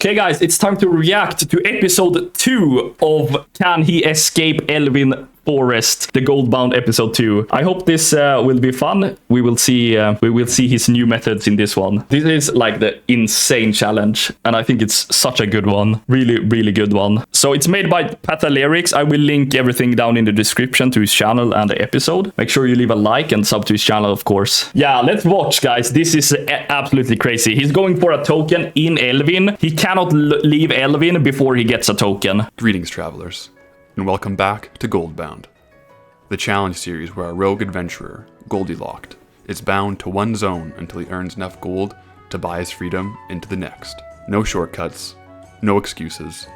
Okay guys, it's time to react to episode 2 of Can He Escape Elwynn Forest, the Goldbound episode 2. I hope this will be fun. We will see his new methods in this one. This is like the insane challenge, and I think it's such a good one. Really good one. So it's made by Pathalerix. I will link everything down in the description to his channel and the episode. Make sure you leave a like and sub to his channel, of course. Yeah, let's watch, guys. This is absolutely crazy. He's going for a token in Elwynn. He cannot leave Elwynn before he gets a token. Greetings, travelers, and welcome back to Goldbound, the challenge series where a rogue adventurer, Goldilocks, is bound to one zone until he earns enough gold to buy his freedom into the next. No shortcuts, no excuses,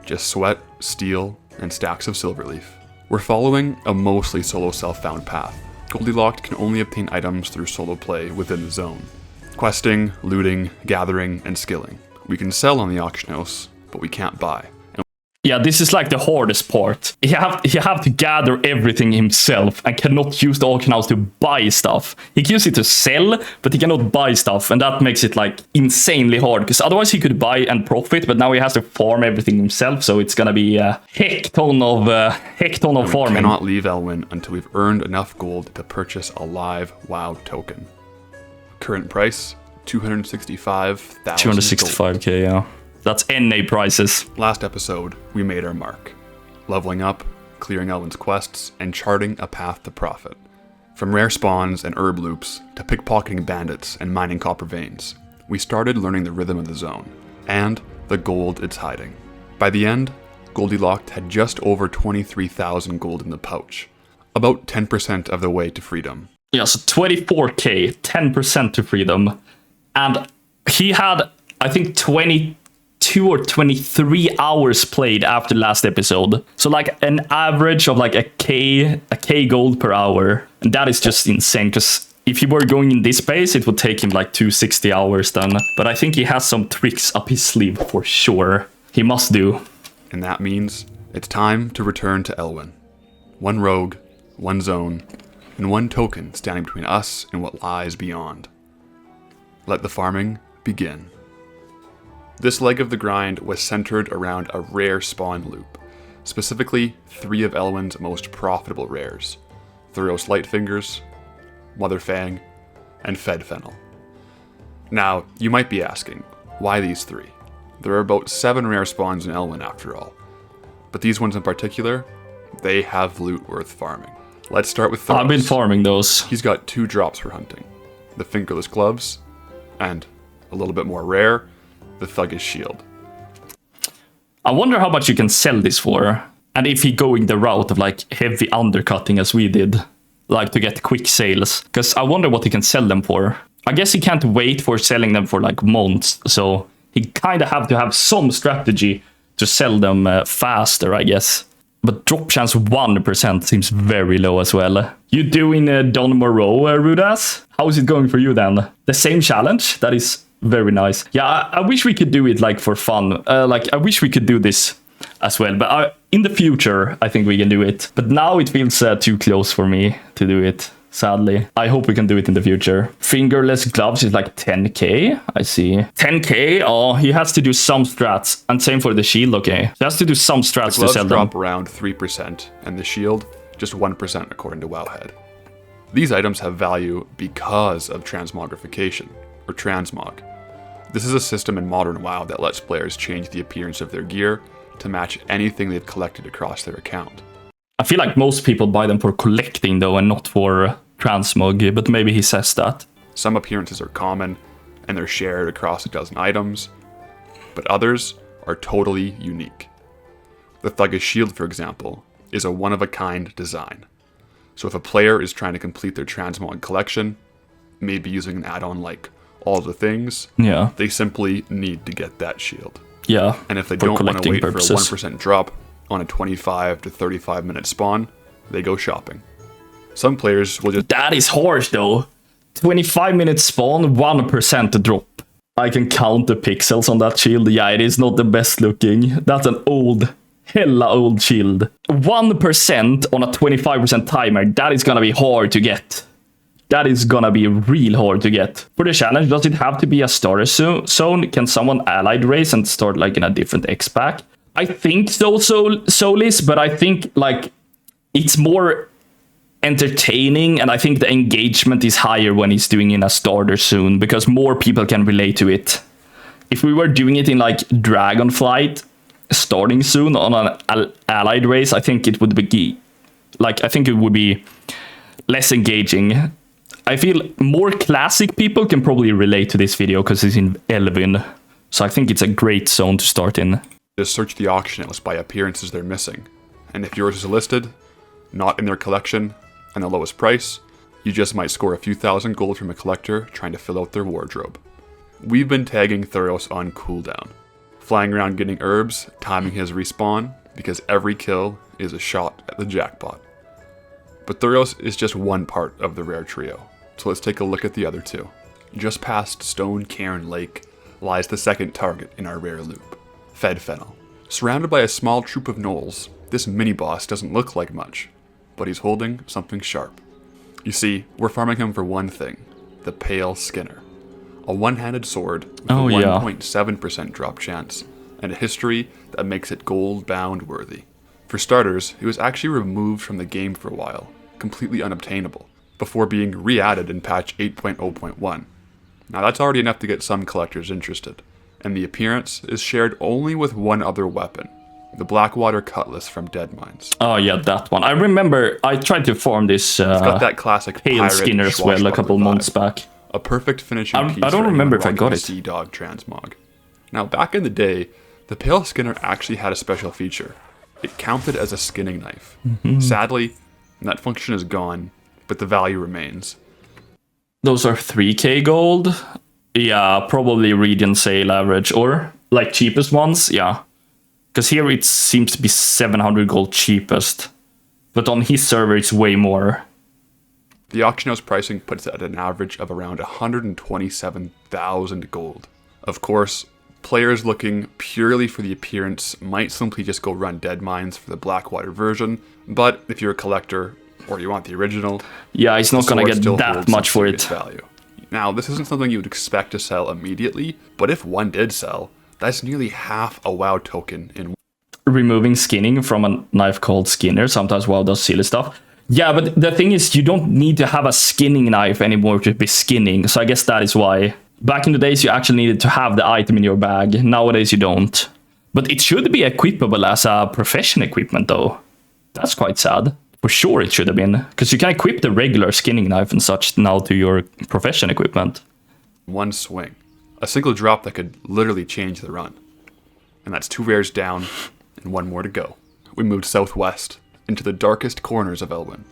just sweat, steel, and stacks of silverleaf. We're following a mostly solo self-found path. Goldilocks can only obtain items through solo play within the zone. Questing, looting, gathering, and skilling. We can sell on the auction house, but we can't buy. Yeah, this is like the hardest part. You have to gather everything himself and cannot use the auction house to buy stuff. He can use it to sell, but he cannot buy stuff, and that makes it like insanely hard, because otherwise he could buy and profit, but now he has to farm everything himself, so it's gonna be a heck ton of farming. We cannot leave Elwynn until we've earned enough gold to purchase a live WoW token. Current price, 265,000 265k, yeah. That's NA prices. Last episode, we made our mark. Leveling up, clearing Elwynn's quests, and charting a path to profit. From rare spawns and herb loops, to pickpocketing bandits and mining copper veins, we started learning the rhythm of the zone, and the gold it's hiding. By the end, Goldilocks had just over 23,000 gold in the pouch. About 10% of the way to freedom. Yeah, so 24k, 10% to freedom. And he had, I think, 22 or 23 hours played after last episode. So like an average of like a K gold per hour. And that is just insane, because if he were going in this pace, it would take him like 260 hours then. But I think he has some tricks up his sleeve for sure. He must do. And that means it's time to return to Elwynn. One rogue, one zone, and one token standing between us and what lies beyond. Let the farming begin. This leg of the grind was centered around a rare spawn loop, specifically 3 of Elwynn's most profitable rares: Thuros Lightfingers, Mother Fang, and Fed Fennel. Now, you might be asking, why these 3? There are about 7 rare spawns in Elwynn after all, but these ones in particular, they have loot worth farming. Let's start with Thuros. I've been farming those. He's got 2 drops for hunting: the Fingerless Gloves, and a little bit more rare, the Thuggish Shield. I wonder how much you can sell this for, and if he going the route of like heavy undercutting as we did, like to get quick sales, because I wonder what he can sell them for. I guess he can't wait for selling them for like months, so he kind of have to have some strategy to sell them faster, I guess. But drop chance 1% seems very low as well. You doing Don Moreau, Rudas? How is it going for you then? The same challenge? That is very nice. Yeah, I wish we could do it like for fun. Like I wish we could do this as well. But in the future, I think we can do it. But now it feels too close for me to do it, sadly. I hope we can do it in the future. Fingerless Gloves is like 10k. I see. 10k? Oh, he has to do some strats. And same for the shield, okay. He has to do some strats to sell them. The gloves drop around 3%, and the shield just 1% according to Wowhead. These items have value because of transmogrification, or transmog. This is a system in modern WoW that lets players change the appearance of their gear to match anything they've collected across their account. I feel like most people buy them for collecting though, and not for transmog, but maybe he says that. Some appearances are common, and they're shared across a dozen items, but others are totally unique. The Thuggish Shield, for example, is a one-of-a-kind design. So if a player is trying to complete their transmog collection, maybe using an add-on like All the Things, yeah, they simply need to get that shield. Yeah, and if they don't want to wait purposes. For a 1% drop on a 25 to 35 minute spawn, they go shopping. Some players will just... That is harsh though. 25-minute spawn, 1% drop. I can count the pixels on that shield. Yeah, it is not the best looking. That's an hella old shield. 1% on a 25% timer, that is gonna be hard to get. that is gonna be real hard to get. For the challenge, does it have to be a starter zone? Can someone allied race and start like in a different X pack? I think so, Solis, but I think like it's more entertaining, and I think the engagement is higher when he's doing in a starter zone because more people can relate to it. If we were doing it in like Dragonflight starting soon on an allied race, I think it would be less engaging. I feel more classic people can probably relate to this video because it's in Elwynn. So I think it's a great zone to start in. Just search the auction house by appearances they're missing. And if yours is listed, not in their collection, and the lowest price, you just might score a few thousand gold from a collector trying to fill out their wardrobe. We've been tagging Thuros on cooldown, flying around getting herbs, timing his respawn, because every kill is a shot at the jackpot. But Thuros is just one part of the rare trio, so let's take a look at the other two. Just past Stone Cairn Lake lies the second target in our rare loop, Fedfennel. Surrounded by a small troop of gnolls, this mini-boss doesn't look like much, but he's holding something sharp. You see, we're farming him for one thing, the Pale Skinner. A one-handed sword with a 1.7% drop chance, and a history that makes it Goldbound worthy. For starters, it was actually removed from the game for a while, completely unobtainable, before being re-added in patch 8.0.1. Now that's already enough to get some collectors interested, and the appearance is shared only with one other weapon, the Blackwater Cutlass from Deadmines. Oh yeah, that one. I remember I tried to farm this it's got that classic Pale Skinner as well a couple months back. A perfect finishing piece. I don't remember if I got it. Sea Dog Transmog. Now back in the day, the Pale Skinner actually had a special feature. It counted as a skinning knife. Sadly, that function is gone, but the value remains. Those are 3k gold? Yeah, probably region sale average, or like cheapest ones, yeah. Because here it seems to be 700 gold cheapest, but on his server it's way more. The auction house pricing puts it at an average of around 127,000 gold. Of course, players looking purely for the appearance might simply just go run Deadmines for the Blackwater version, but if you're a collector or you want the original, yeah, he's not gonna get that much for it. Value. Now, this isn't something you would expect to sell immediately, but if one did sell, that's nearly half a WoW token in. Removing skinning from a knife called Skinner, sometimes WoW does silly stuff. Yeah, but the thing is, you don't need to have a skinning knife anymore to be skinning, so I guess that is why. Back in the days, you actually needed to have the item in your bag. Nowadays, you don't. But it should be equipable as a profession equipment, though. That's quite sad. For sure it should have been, because you can equip the regular skinning knife and such now to your profession equipment. One swing. A single drop that could literally change the run. And that's 2 rares down, and 1 more to go. We moved southwest, into the darkest corners of Elwynn.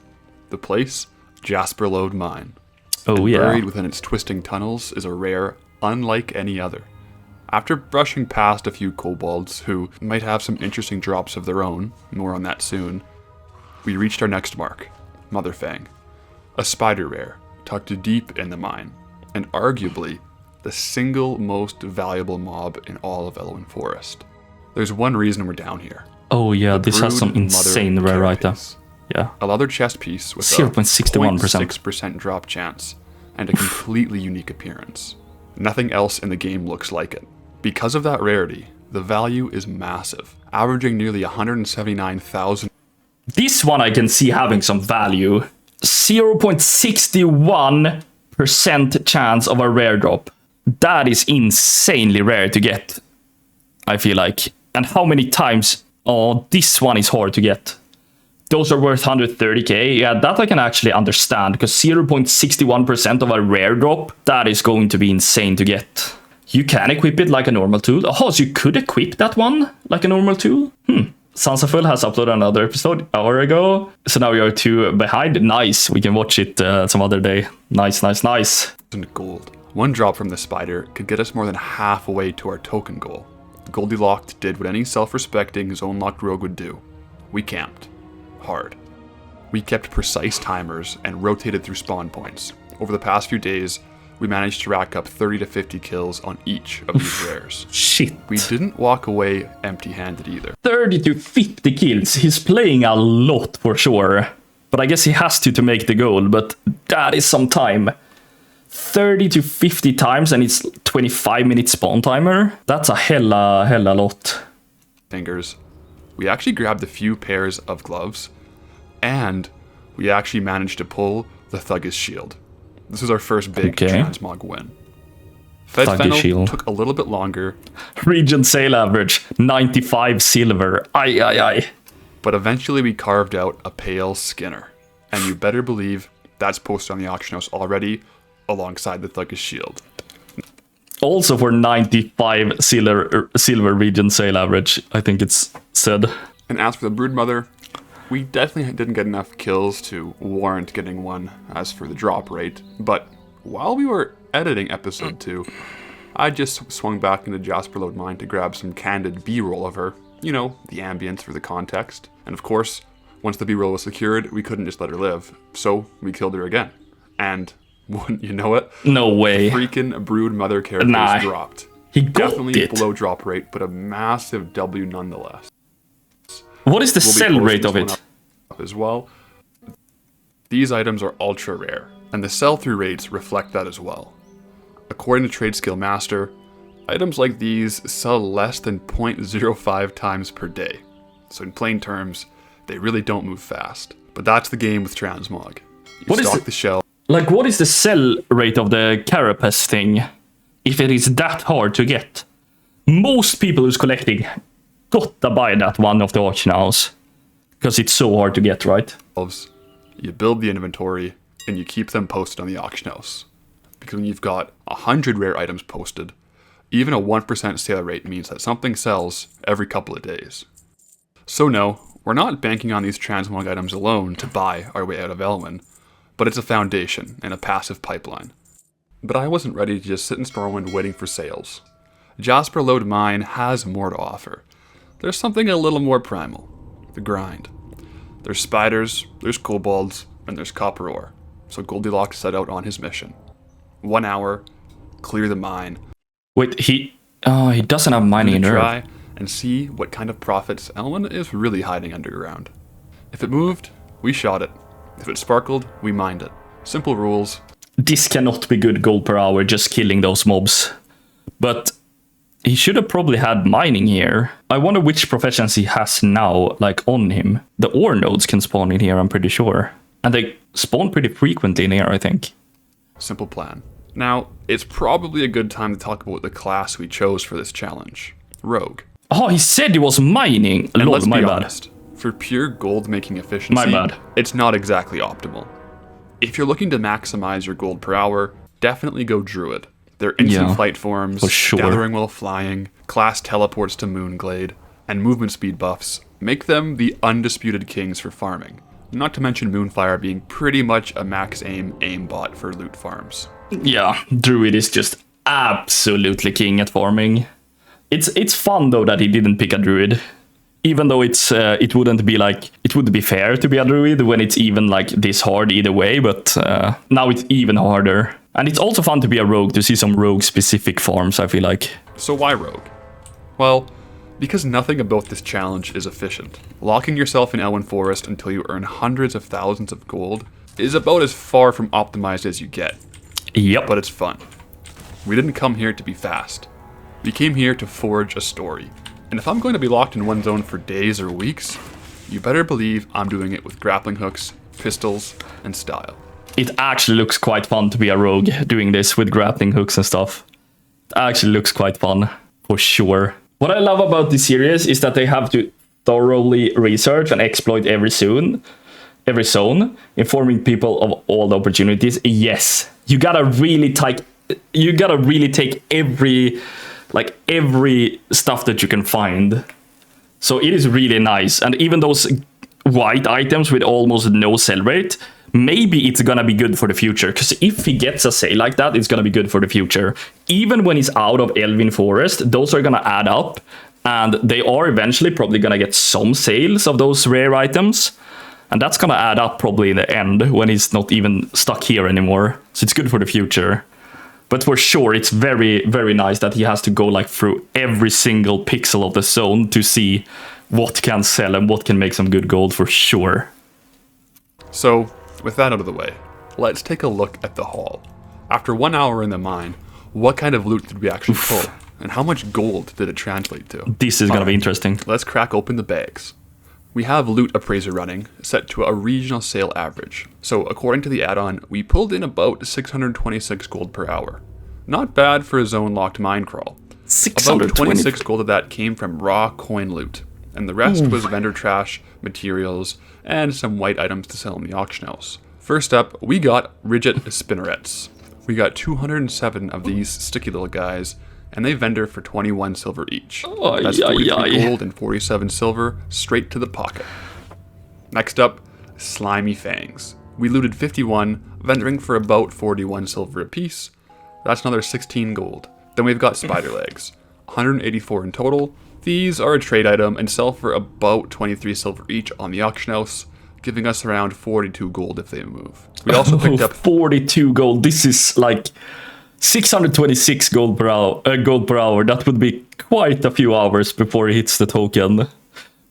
The place, Jasper Lode Mine. Oh, and yeah. Buried within its twisting tunnels is a rare unlike any other. After brushing past a few kobolds who might have some interesting drops of their own, more on that soon, we reached our next mark, Motherfang, a spider rare tucked deep in the mine, and arguably the single most valuable mob in all of Elwynn Forest. There's one reason we're down here. Oh yeah, this has some insane rare item. Yeah. A leather chest piece with 0.61%. 0.6% drop chance and a completely unique appearance. Nothing else in the game looks like it. Because of that rarity, the value is massive, averaging nearly 179,000. This one I can see having some value. 0.61% chance of a rare drop. That is insanely rare to get, I feel like. And how many times? Oh, this one is hard to get. Those are worth 130k. Yeah, that I can actually understand, because 0.61% of a rare drop, that is going to be insane to get. You can equip it like a normal tool. Oh, so you could equip that one like a normal tool? Sansaful has uploaded another episode an hour ago, so now we are 2 behind. Nice, we can watch it some other day. Nice. Gold. 1 drop from the spider could get us more than halfway to our token goal. Goldilocks did what any self-respecting zone-locked rogue would do. We camped. Hard. We kept precise timers and rotated through spawn points. Over the past few days, we managed to rack up 30 to 50 kills on each of these rares. Shit. We didn't walk away empty-handed either. 30 to 50 kills. He's playing a lot for sure. But I guess he has to make the gold, but that is some time. 30 to 50 times, and it's 25-minute spawn timer. That's a hella lot. Fingers. We actually grabbed a few pairs of gloves, and we actually managed to pull the Thuggish Shield. This is our first big transmog win. Fed Fennel took a little bit longer. Region sale average, 95 silver. Aye. But eventually we carved out a Pale Skinner. And you better believe that's posted on the auction house already, alongside the Thuggish Shield. Also for 95 silver region sale average, I think it's said. And as for the Broodmother, we definitely didn't get enough kills to warrant getting one as for the drop rate. But while we were editing episode 2, I just swung back into Jasperlode Mine to grab some candid B-roll of her. You know, the ambience for the context. And of course, once the B-roll was secured, we couldn't just let her live. So we killed her again. And wouldn't you know it? No way. Freaking Broodmother characters dropped. He got Definitely it. below drop rate, but a massive W nonetheless. What is the sell rate of it? As well. These items are ultra rare, and the sell-through rates reflect that as well. According to Trade Skill Master, items like these sell less than 0.05 times per day. So in plain terms, they really don't move fast. But that's the game with Transmog. You stock the shell. Like, what is the sell rate of the carapace thing? If it is that hard to get. Most people who's collecting gotta buy that one of the auction house. Because it's so hard to get, right? You build the inventory, and you keep them posted on the auction house. Because when you've got 100 rare items posted, even a 1% sale rate means that something sells every couple of days. So no, we're not banking on these transmog items alone to buy our way out of Elwynn, but it's a foundation and a passive pipeline. But I wasn't ready to just sit in Stormwind waiting for sales. Jasperlode Mine has more to offer. There's something a little more primal. The grind. There's spiders, there's kobolds, and there's copper ore. So Goldilocks set out on his mission. 1 hour, clear the mine. Wait, he doesn't have mining in Earth. Try and see what kind of profits Elwynn is really hiding underground. If it moved, we shot it. If it sparkled, we mined it. Simple rules. This cannot be good gold per hour, just killing those mobs. But he should have probably had mining here. I wonder which professions he has now, like, on him. The ore nodes can spawn in here, I'm pretty sure. And they spawn pretty frequently in here, I think. Simple plan. Now, it's probably a good time to talk about the class we chose for this challenge. Rogue. Oh, he said he was mining. And Lord, let's my be bad. honest. For pure gold making efficiency, My bad. It's not exactly optimal. If you're looking to maximize your gold per hour, definitely go Druid. Their instant flight forms, for sure. gathering while flying, class teleports to Moonglade, and movement speed buffs make them the undisputed kings for farming. Not to mention Moonfire being pretty much a max aim aimbot for loot farms. Yeah, Druid is just absolutely king at farming. It's fun though that he didn't pick a Druid. Even though it wouldn't be fair to be a Druid when it's even like this hard either way, but now it's even harder. And it's also fun to be a rogue, to see some rogue specific farms, I feel like. So why rogue? Well, because nothing about this challenge is efficient. Locking yourself in Elwynn Forest until you earn hundreds of thousands of gold is about as far from optimized as you get. Yep. But it's fun. We didn't come here to be fast. We came here to forge a story. And if I'm going to be locked in one zone for days or weeks, you better believe I'm doing it with grappling hooks, pistols, and style. It actually looks quite fun to be a rogue doing this with grappling hooks and stuff. It actually looks quite fun, for sure. What I love about this series is that they have to thoroughly research and exploit every zone, informing people of all the opportunities. Yes, you gotta really take every stuff that you can find. So it is really nice. And even those white items with almost no sell rate, maybe it's gonna be good for the future. Because if he gets a sale like that, it's gonna be good for the future. Even when he's out of Elwynn Forest, those are gonna add up. And they are eventually probably gonna get some sales of those rare items. And that's gonna add up probably in the end when he's not even stuck here anymore. So it's good for the future. But for sure, it's very, very nice that he has to go like through every single pixel of the zone to see what can sell and what can make some good gold, for sure. So, with that out of the way, let's take a look at the haul. After 1 hour in the mine, what kind of loot did we actually pull? And how much gold did it translate to? This is going to be interesting. Let's crack open the bags. We have Loot Appraiser running, set to a regional sale average. So according to the add-on, we pulled in about 626 gold per hour. Not bad for a zone-locked mine crawl. About 26 gold of that came from raw coin loot, and the rest was vendor trash, materials, and some white items to sell in the auction house. First up, we got rigid spinnerets. We got 207 of these sticky little guys, and they vendor for 21 silver each. That's 43 gold and 47 silver straight to the pocket. Next up, slimy fangs. We looted 51, vendoring for about 41 silver apiece. That's another 16 gold. Then we've got spider legs, 184 in total. These are a trade item and sell for about 23 silver each on the auction house, giving us around 42 gold if they move. We also picked up 42 gold. This is like 626 gold per hour. That would be quite a few hours before it hits the token.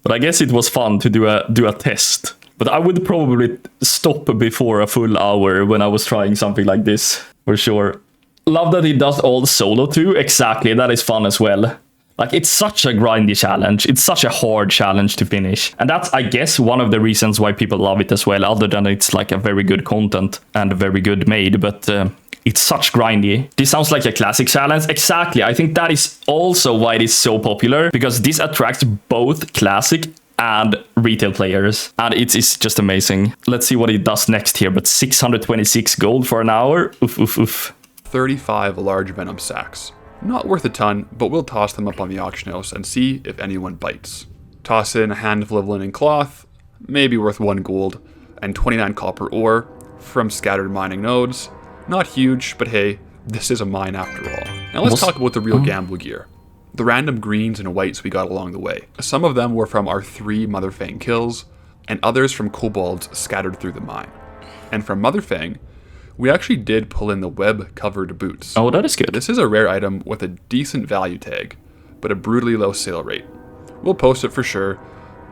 But I guess it was fun to do a test. But I would probably stop before a full hour when I was trying something like this, for sure. Love that it does all solo too. Exactly, that is fun as well. Like, it's such a grindy challenge. It's such a hard challenge to finish. And that's, I guess, one of the reasons why people love it as well, other than it's like a very good content and very good made. But it's such grindy. This sounds like a classic challenge. Exactly. I think that is also why it is so popular, because this attracts both classic and retail players. And it's just amazing. Let's see what it does next here. But 626 gold for an hour. Oof, oof, oof. 35 large venom sacks. Not worth a ton, but we'll toss them up on the auction house and see if anyone bites. Toss in a handful of linen cloth, maybe worth 1 gold, and 29 copper ore from scattered mining nodes. Not huge, but hey, this is a mine after all. Now let's talk about the real gamble gear. The random greens and whites we got along the way. Some of them were from our 3 Motherfang kills, and others from kobolds scattered through the mine. And from Motherfang, we actually did pull in the web-covered boots. Oh, that is good. This is a rare item with a decent value tag, but a brutally low sale rate. We'll post it for sure,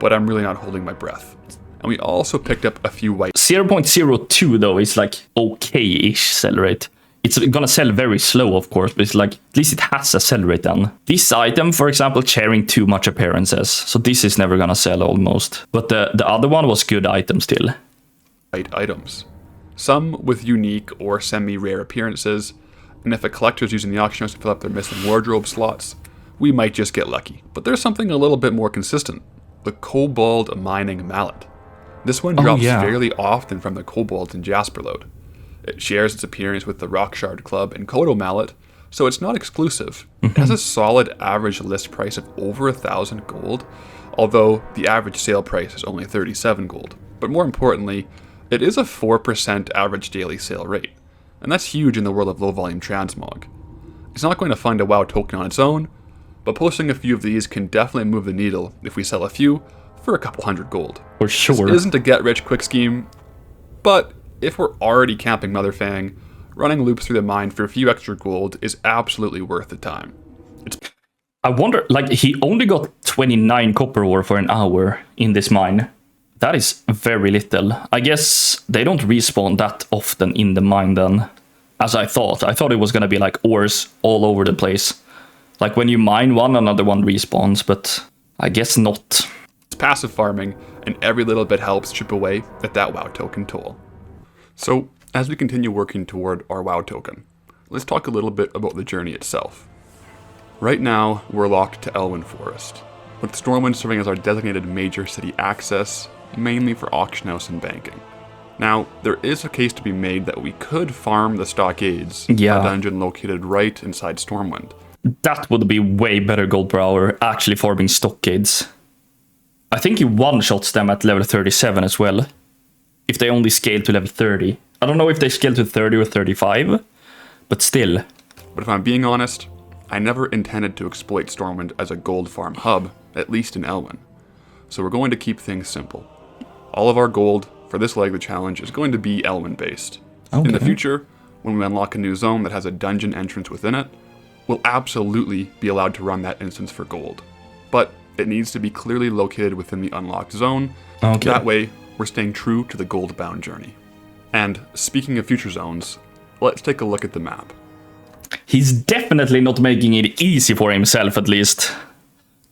but I'm really not holding my breath. And we also picked up a few white. 0.02 though is like okay-ish sell rate. It's gonna sell very slow, of course, but it's like, at least it has a sell rate then. This item, for example, sharing too much appearances. So this is never gonna sell almost. But the other one was good item still. White items. Some with unique or semi-rare appearances, and if a collector's using the auction house to fill up their missing wardrobe slots, we might just get lucky. But there's something a little bit more consistent. The Kobold Mining Mallet. This one drops fairly often from the Kobolds in Jasperlode. It shares its appearance with the Rockshard Club and Kodo Mallet, so it's not exclusive. It has a solid average list price of over 1,000 gold, although the average sale price is only 37 gold. But more importantly, it is a 4% average daily sale rate, and that's huge in the world of low-volume transmog. It's not going to find a WoW token on its own, but posting a few of these can definitely move the needle if we sell a few for a couple hundred gold. For sure. This isn't a get-rich-quick scheme, but if we're already camping Motherfang, running loops through the mine for a few extra gold is absolutely worth the time. I wonder, like, he only got 29 copper ore for an hour in this mine. That is very little. I guess they don't respawn that often in the mine then, as I thought. I thought it was gonna be like ores all over the place. Like when you mine one, another one respawns, but I guess not. It's passive farming, and every little bit helps chip away at that WoW token toll. So, as we continue working toward our WoW token, let's talk a little bit about the journey itself. Right now, we're locked to Elwynn Forest, with Stormwind serving as our designated major city access, mainly for auction house and banking. Now, there is a case to be made that we could farm the Stockades, a dungeon located right inside Stormwind. That would be way better gold per hour, actually farming Stockades. I think he one-shots them at level 37 as well, if they only scale to level 30. I don't know if they scale to 30 or 35, but still. But if I'm being honest, I never intended to exploit Stormwind as a gold farm hub, at least in Elwynn. So we're going to keep things simple. All of our gold for this leg of the challenge is going to be Elwynn based. Okay. In the future, when we unlock a new zone that has a dungeon entrance within it, we'll absolutely be allowed to run that instance for gold. But it needs to be clearly located within the unlocked zone. Okay. That way, we're staying true to the Goldbound journey. And speaking of future zones, let's take a look at the map. He's definitely not making it easy for himself, at least.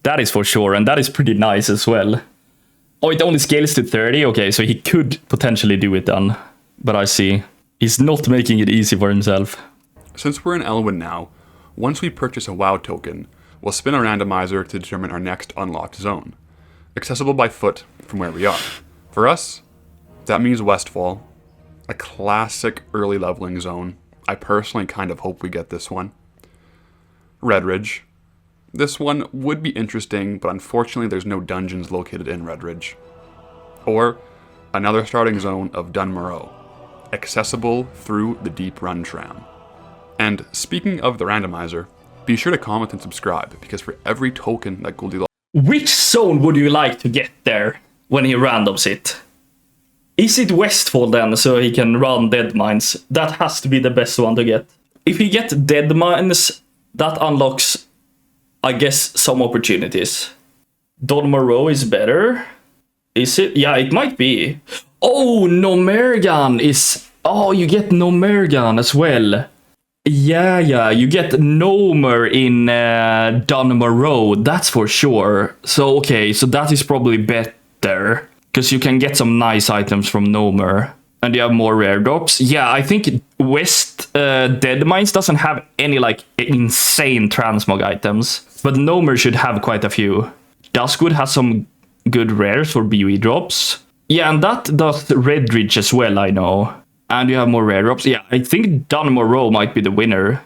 That is for sure, and that is pretty nice as well. Oh, it only scales to 30? Okay, so he could potentially do it then. But I see. He's not making it easy for himself. Since we're in Elwynn now, once we purchase a WoW token, we'll spin a randomizer to determine our next unlocked zone, accessible by foot from where we are. For us, that means Westfall, a classic early leveling zone. I personally kind of hope we get this one. Redridge. This one would be interesting, but unfortunately there's no dungeons located in Redridge. Or another starting zone of Dunmoreau, accessible through the Deep Run tram. And speaking of the randomizer, be sure to comment and subscribe, because for every token that Goldilocks... Which zone would you like to get there when he randoms it? Is it Westfall then, so he can run Dead Mines? That has to be the best one to get. If you get Dead Mines, that unlocks, I guess, some opportunities. Dunmoreau is better. Is it? Yeah, it might be. Oh, Nomergan is... Oh, you get Nomergan as well. Yeah, you get Nomer in Dunmoreau, that's for sure. So, okay, so that is probably better. Because you can get some nice items from Nomer. And you have more rare drops. Yeah, I think West Dead Mines doesn't have any, like, insane transmog items. But Nomer should have quite a few. Duskwood has some good rares for BOE drops. Yeah, and that does Redridge as well, I know. And you have more rare drops. Yeah, I think Dunmoreau might be the winner.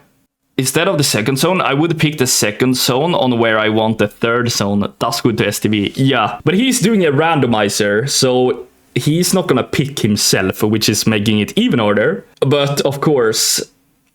Instead of the second zone, I would pick the second zone on where I want the third zone. Duskwood to STV. Yeah, but he's doing a randomizer, so he's not gonna pick himself, which is making it even harder. But of course,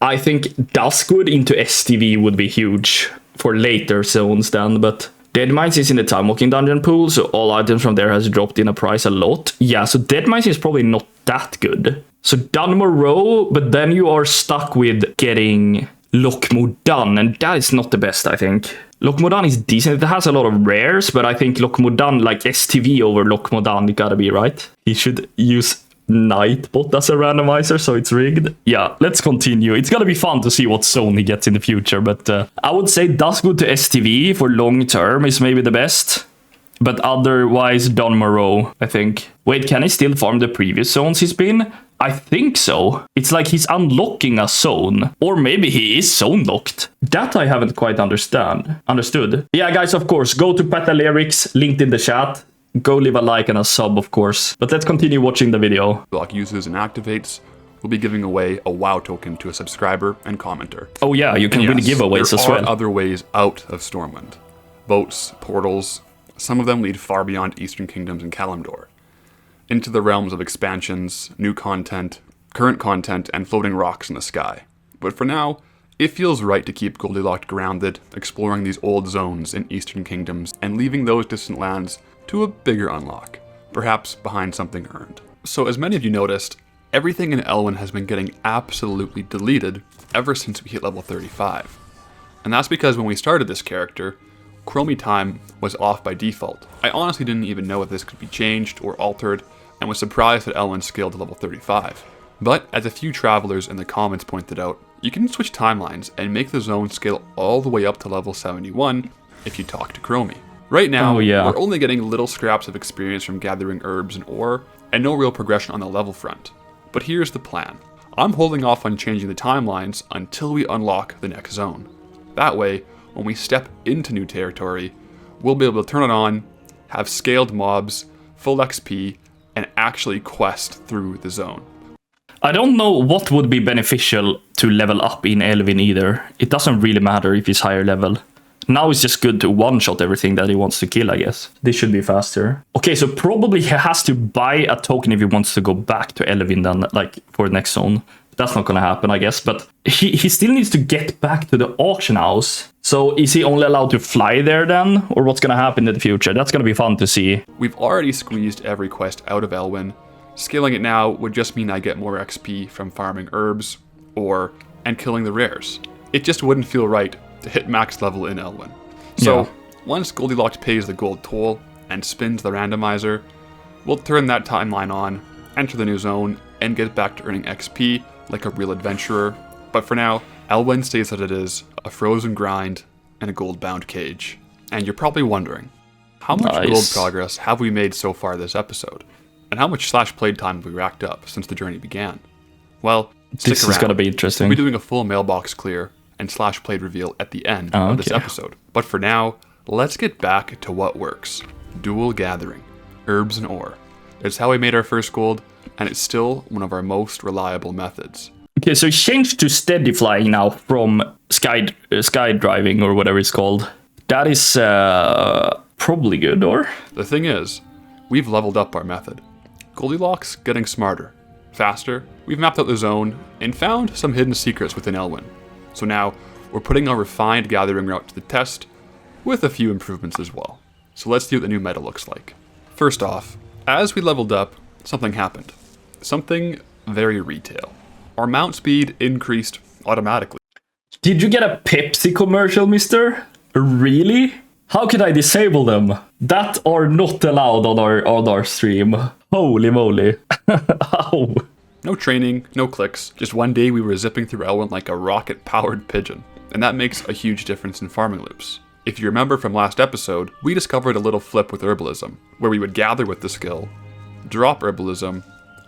I think Duskwood into STV would be huge for later zones then, but Dead Mines is in the Time Walking dungeon pool, so all items from there has dropped in a price a lot. Yeah, so Dead Mines is probably not that good. So Dunmoreau, but then you are stuck with getting Lochmodan, and that is not the best, I think. Lochmodan is decent. It has a lot of rares, but I think Lochmodan, like STV over Lochmodan, it gotta be right. He should use Nightbot as a randomizer, so it's rigged. Yeah, let's continue. It's gonna be fun to see what zone he gets in the future, but I would say Duskwood to STV for long term is maybe the best. But otherwise, Dunmoreau, I think. Wait, can he still farm the previous zones he's been? I think so. It's like he's unlocking a zone. Or maybe he is zone locked. That I haven't quite understood. Yeah, guys, of course, go to Pathalerix, linked in the chat. Go leave a like and a sub, of course. But let's continue watching the video. Block uses and activates, we'll be giving away a WoW token to a subscriber and commenter. Oh yeah, you can win giveaways as well. There are other ways out of Stormwind. Boats, portals, some of them lead far beyond Eastern Kingdoms and Kalimdor, into the realms of expansions, new content, current content, and floating rocks in the sky. But for now, it feels right to keep Goldilocks grounded, exploring these old zones in Eastern Kingdoms, and leaving those distant lands to a bigger unlock, perhaps behind something earned. So as many of you noticed, everything in Elwynn has been getting absolutely deleted ever since we hit level 35. And that's because when we started this character, Chromie time was off by default. I honestly didn't even know if this could be changed or altered, and was surprised that Elwynn scaled to level 35. But, as a few travelers in the comments pointed out, you can switch timelines and make the zone scale all the way up to level 71 if you talk to Chromie. Right now, we're only getting little scraps of experience from gathering herbs and ore, and no real progression on the level front. But here's the plan. I'm holding off on changing the timelines until we unlock the next zone. That way, when we step into new territory, we'll be able to turn it on, have scaled mobs, full XP, and actually quest through the zone. I don't know what would be beneficial to level up in Elwynn either. It doesn't really matter if he's higher level. Now it's just good to one-shot everything that he wants to kill, I guess. This should be faster. Okay, so probably he has to buy a token if he wants to go back to Elwynn then, like, for the next zone. That's not gonna happen, I guess, but he still needs to get back to the auction house. So is he only allowed to fly there then? Or what's gonna happen in the future? That's gonna be fun to see. We've already squeezed every quest out of Elwynn. Scaling it now would just mean I get more XP from farming herbs, and killing the rares. It just wouldn't feel right to hit max level in Elwynn. So, once Goldilocks pays the gold toll and spins the randomizer, We'll turn that timeline on, enter the new zone, and get back to earning XP like a real adventurer. But for now, Elwynn stays as it is, a frozen grind and a gold-bound cage. And you're probably wondering, how much gold progress have we made so far this episode? And how much Slash played time have we racked up since the journey began? Well, this is going to be interesting. We'll be doing a full mailbox clear and Slash played reveal at the end of this episode. But for now, let's get back to what works. Dual gathering, herbs and ore. It's how we made our first gold, and it's still one of our most reliable methods. Okay, so it's changed to steady flying now from sky driving or whatever it's called. That is probably good, or? The thing is, we've leveled up our method. Goldilocks getting smarter, faster. We've mapped out the zone and found some hidden secrets within Elwynn. So now we're putting our refined gathering route to the test with a few improvements as well. So let's see what the new meta looks like. First off, as we leveled up, something happened. Something very retail. Our mount speed increased automatically. Did you get a Pepsi commercial, mister? Really? How can I disable them? That are not allowed on our stream. Holy moly. How? No training, no clicks. Just one day we were zipping through Elwynn like a rocket-powered pigeon. And that makes a huge difference in farming loops. If you remember from last episode, we discovered a little flip with herbalism, where we would gather with the skill, drop herbalism,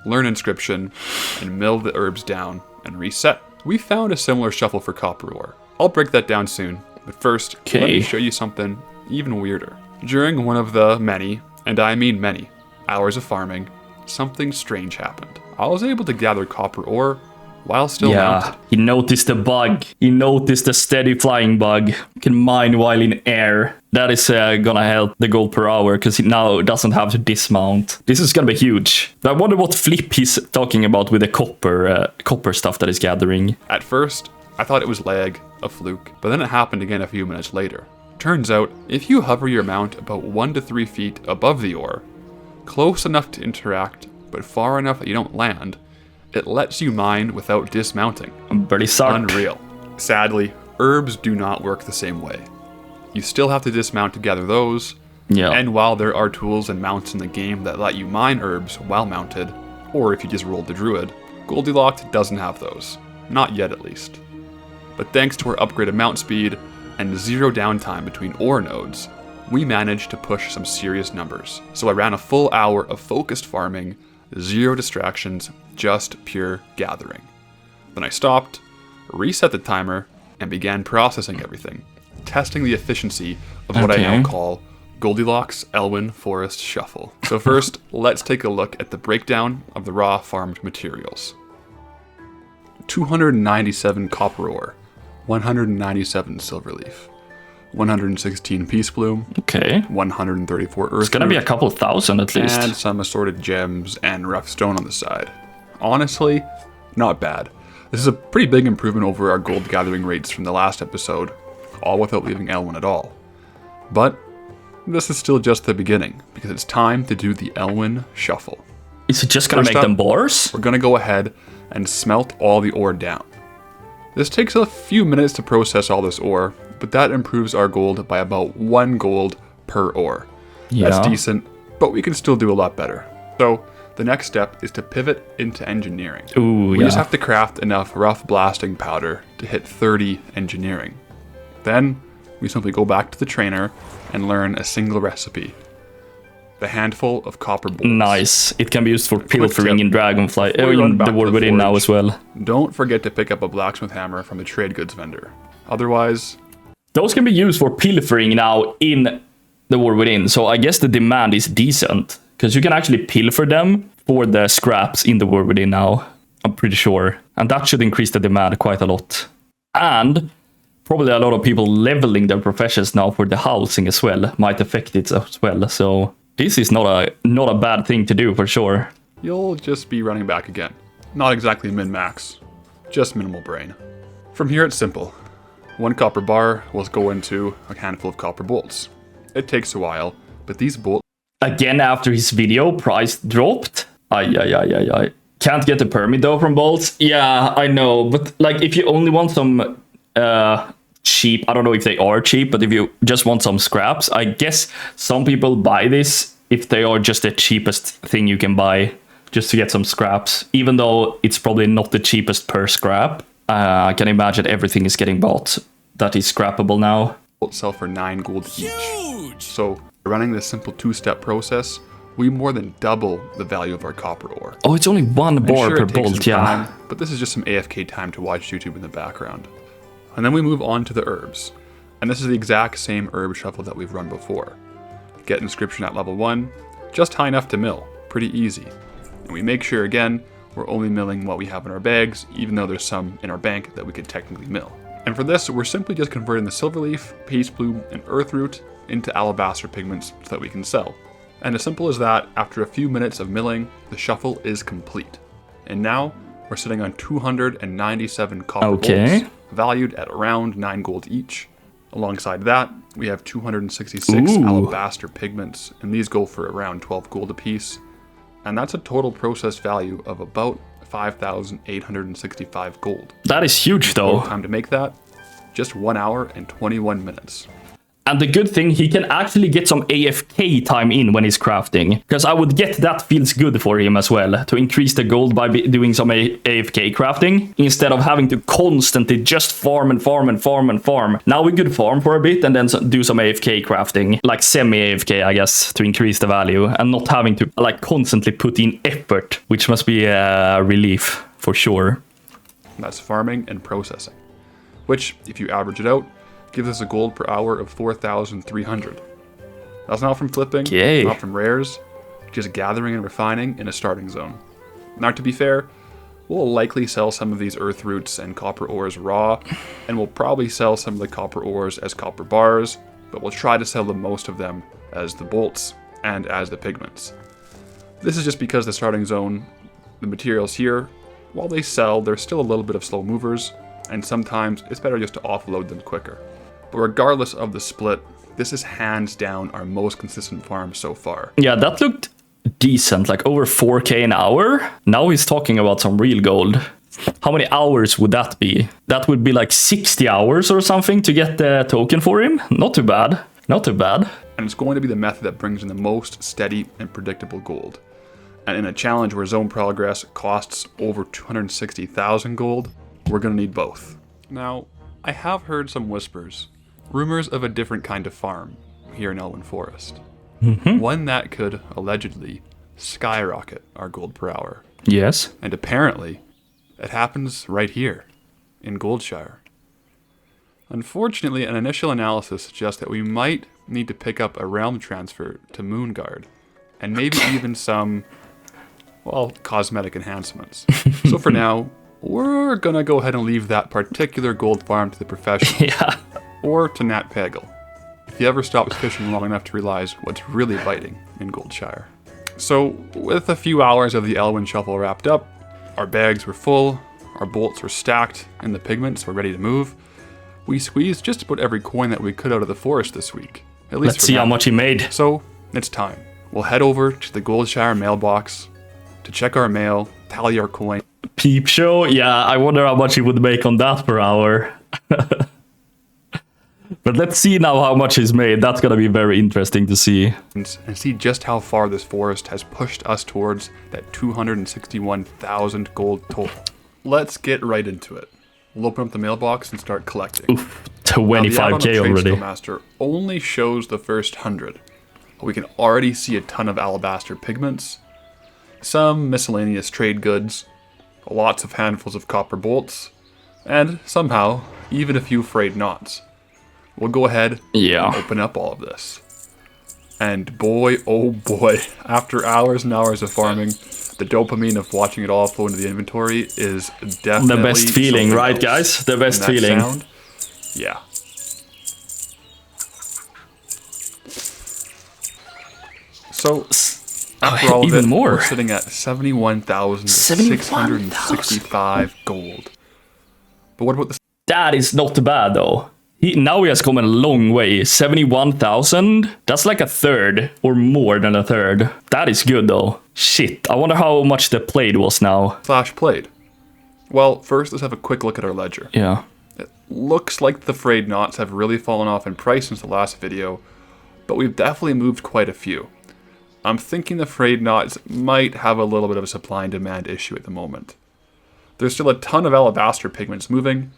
learn inscription, and mill the herbs down and reset. We found a similar shuffle for copper ore. I'll break that down soon, but first, let me show you something even weirder. During one of the many, and I mean many, hours of farming, something strange happened. I was able to gather copper ore while still mounted. He noticed the bug. He noticed the steady flying bug. You can mine while in air. That is gonna help the gold per hour because he now doesn't have to dismount. This is gonna be huge. I wonder what flip he's talking about with the copper stuff that he's gathering. At first, I thought it was lag, a fluke, but then it happened again a few minutes later. Turns out, if you hover your mount about 1 to 3 feet above the ore, close enough to interact, but far enough that you don't land, it lets you mine without dismounting. I'm pretty sorry. Unreal. Sadly, herbs do not work the same way. You still have to dismount to gather those, and while there are tools and mounts in the game that let you mine herbs while mounted, or if you just rolled the druid, Goldilocks doesn't have those. Not yet at least. But thanks to our upgraded mount speed and 0 downtime between ore nodes, we managed to push some serious numbers. So I ran a full hour of focused farming, 0 distractions, just pure gathering. Then I stopped, reset the timer, and began processing everything, testing the efficiency of what I now call Goldilocks Elwynn Forest Shuffle. So first, let's take a look at the breakdown of the raw farmed materials. 297 copper ore, 197 silverleaf, 116 peace bloom, 134 earth. It's gonna be a couple thousand at least. And some assorted gems and rough stone on the side. Honestly, not bad. This is a pretty big improvement over our gold gathering rates from the last episode, all without leaving Elwynn at all. But this is still just the beginning, because it's time to do the Elwynn Shuffle. Is it just gonna make them bores? We're gonna go ahead and smelt all the ore down. This takes a few minutes to process all this ore, but that improves our gold by about 1 gold per ore. That's decent, but we can still do a lot better. So the next step is to pivot into engineering. We just have to craft enough rough blasting powder to hit 30 engineering. Then we simply go back to the trainer and learn a single recipe. The handful of copper bolts. Nice. It can be used for pilfering in Dragonfly, in the World Within now as well. Don't forget to pick up a blacksmith hammer from the trade goods vendor. Otherwise, those can be used for pilfering now in the World Within, so I guess the demand is decent. Because you can actually pilfer them for the scraps in the World Within now, I'm pretty sure. And that should increase the demand quite a lot. And probably a lot of people leveling their professions now for the housing as well might affect it as well. So this is not a bad thing to do for sure. You'll just be running back again. Not exactly min-max, just minimal brain. From here it's simple. 1 copper bar will go into a handful of copper bolts. It takes a while, but these bolts... Again, after his video, price dropped. Can't get a permit though from bolts. Yeah, I know, but like if you only want some cheap, I don't know if they are cheap, but if you just want some scraps, I guess some people buy this if they are just the cheapest thing you can buy just to get some scraps. Even though it's probably not the cheapest per scrap, I can imagine everything is getting bought that is scrappable now. Bolts sell for 9 gold each. So running this simple 2-step process, we more than double the value of our copper ore. Oh, it's only 1 bar Sure, per it takes bolt, some yeah. time, but this is just some AFK time to watch YouTube in the background. And then we move on to the herbs. And this is the exact same herb shuffle that we've run before. Get inscription at level 1, just high enough to mill, pretty easy. And we make sure again, we're only milling what we have in our bags, even though there's some in our bank that we could technically mill. And for this, we're simply just converting the silverleaf, paste bloom, and earthroot into alabaster pigments so that we can sell. And as simple as that, after a few minutes of milling, the shuffle is complete. And now, we're sitting on 297 copper bolts, valued at around 9 gold each. Alongside that, we have 266 alabaster pigments, and these go for around 12 gold apiece. And that's a total process value of about 5,865 gold. That is huge though. Time to make that, just 1 hour and 21 minutes. And the good thing, he can actually get some AFK time in when he's crafting. Because I would get that feels good for him as well. To increase the gold by doing some AFK crafting. Instead of having to constantly just farm and farm and farm and farm. Now we could farm for a bit and then do some AFK crafting. Like semi-AFK, I guess, to increase the value. And not having to like constantly put in effort. Which must be a relief, for sure. That's farming and processing. Which, if you average it out, gives us a gold per hour of 4,300. That's not from flipping, not from rares, just gathering and refining in a starting zone. Now, to be fair, we'll likely sell some of these earth roots and copper ores raw, and we'll probably sell some of the copper ores as copper bars, but we'll try to sell the most of them as the bolts and as the pigments. This is just because the starting zone, the materials here, while they sell, they're still a little bit of slow movers, and sometimes it's better just to offload them quicker. But regardless of the split, this is hands down our most consistent farm so far. Yeah, that looked decent, like over 4k an hour. Now he's talking about some real gold. How many hours would that be? That would be like 60 hours or something to get the token for him. Not too bad. Not too bad. And it's going to be the method that brings in the most steady and predictable gold. And in a challenge where zone progress costs over 260,000 gold, we're going to need both. Now, I have heard some whispers. Rumors of a different kind of farm here in Elwynn Forest. One that could, allegedly, skyrocket our gold per hour. Yes. And apparently, it happens right here, in Goldshire. Unfortunately, an initial analysis suggests that we might need to pick up a realm transfer to Moonguard, and maybe even some, well, cosmetic enhancements. So for now, we're gonna go ahead and leave that particular gold farm to the professionals. Yeah. Or to Nat Pagel, if he ever stops fishing long enough to realize what's really biting in Goldshire. So, with a few hours of the Elwynn shuffle wrapped up, our bags were full, our bolts were stacked, and the pigments were ready to move. We squeezed just about every coin that we could out of the forest this week. At least Let's see how much he made. So, it's time. We'll head over to the Goldshire mailbox to check our mail, tally our coin. Peep show? Yeah, I wonder how much he would make on that per hour. But let's see now how much he's made. That's gonna be very interesting to see. And see just how far this forest has pushed us towards that 261,000 gold total. Let's get right into it. We'll open up the mailbox and start collecting. Oof, 25k already. Master only shows the first 100. We can already see a ton of alabaster pigments, some miscellaneous trade goods, lots of handfuls of copper bolts, and somehow even a few frayed knots. We'll go ahead and open up all of this. And boy, oh boy, after hours and hours of farming, the dopamine of watching it all flow into the inventory is definitely the best feeling, right guys? The best feeling. Sound, yeah. So, after all of it, we're sitting at 71,665 gold. But what about the... That is not bad though. Now he has come a long way. 71,000? That's like a third, or more than a third. That is good though. Shit, I wonder how much the played was now. Slash played. Well, first let's have a quick look at our ledger. Yeah. It looks like the frayed knots have really fallen off in price since the last video, but we've definitely moved quite a few. I'm thinking the frayed knots might have a little bit of a supply and demand issue at the moment. There's still a ton of alabaster pigments moving,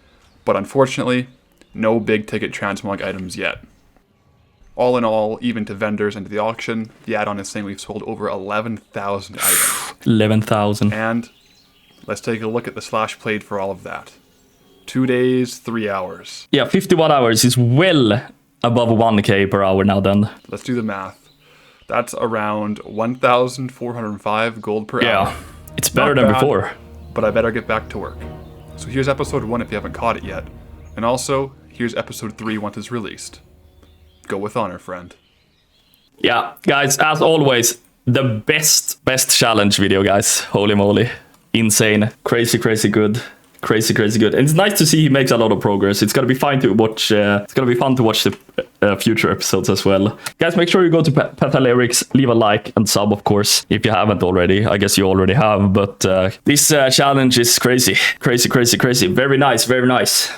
but unfortunately, no big ticket transmog items yet. All in all, even to vendors and to the auction, the add-on is saying we've sold over 11,000 items. 11,000. And let's take a look at the slash played for all of that. 2 days, 3 hours. Yeah, 51 hours is well above 1k per hour now then. Let's do the math. That's around 1,405 gold per hour. Yeah, it's better Not than bad, before. But I better get back to work. So here's episode 1 if you haven't caught it yet. And also, here's episode 3 once it's released. Go with honor, friend. Yeah, guys, as always, the best challenge video, guys. Holy moly. Insane. Crazy good. Crazy good. And it's nice to see he makes a lot of progress. It's gonna be fun to watch. It's gonna be fun to watch the future episodes as well. Guys, make sure you go to Pathalerix, leave a like and sub, of course, if you haven't already. I guess you already have, but this challenge is crazy. Very nice.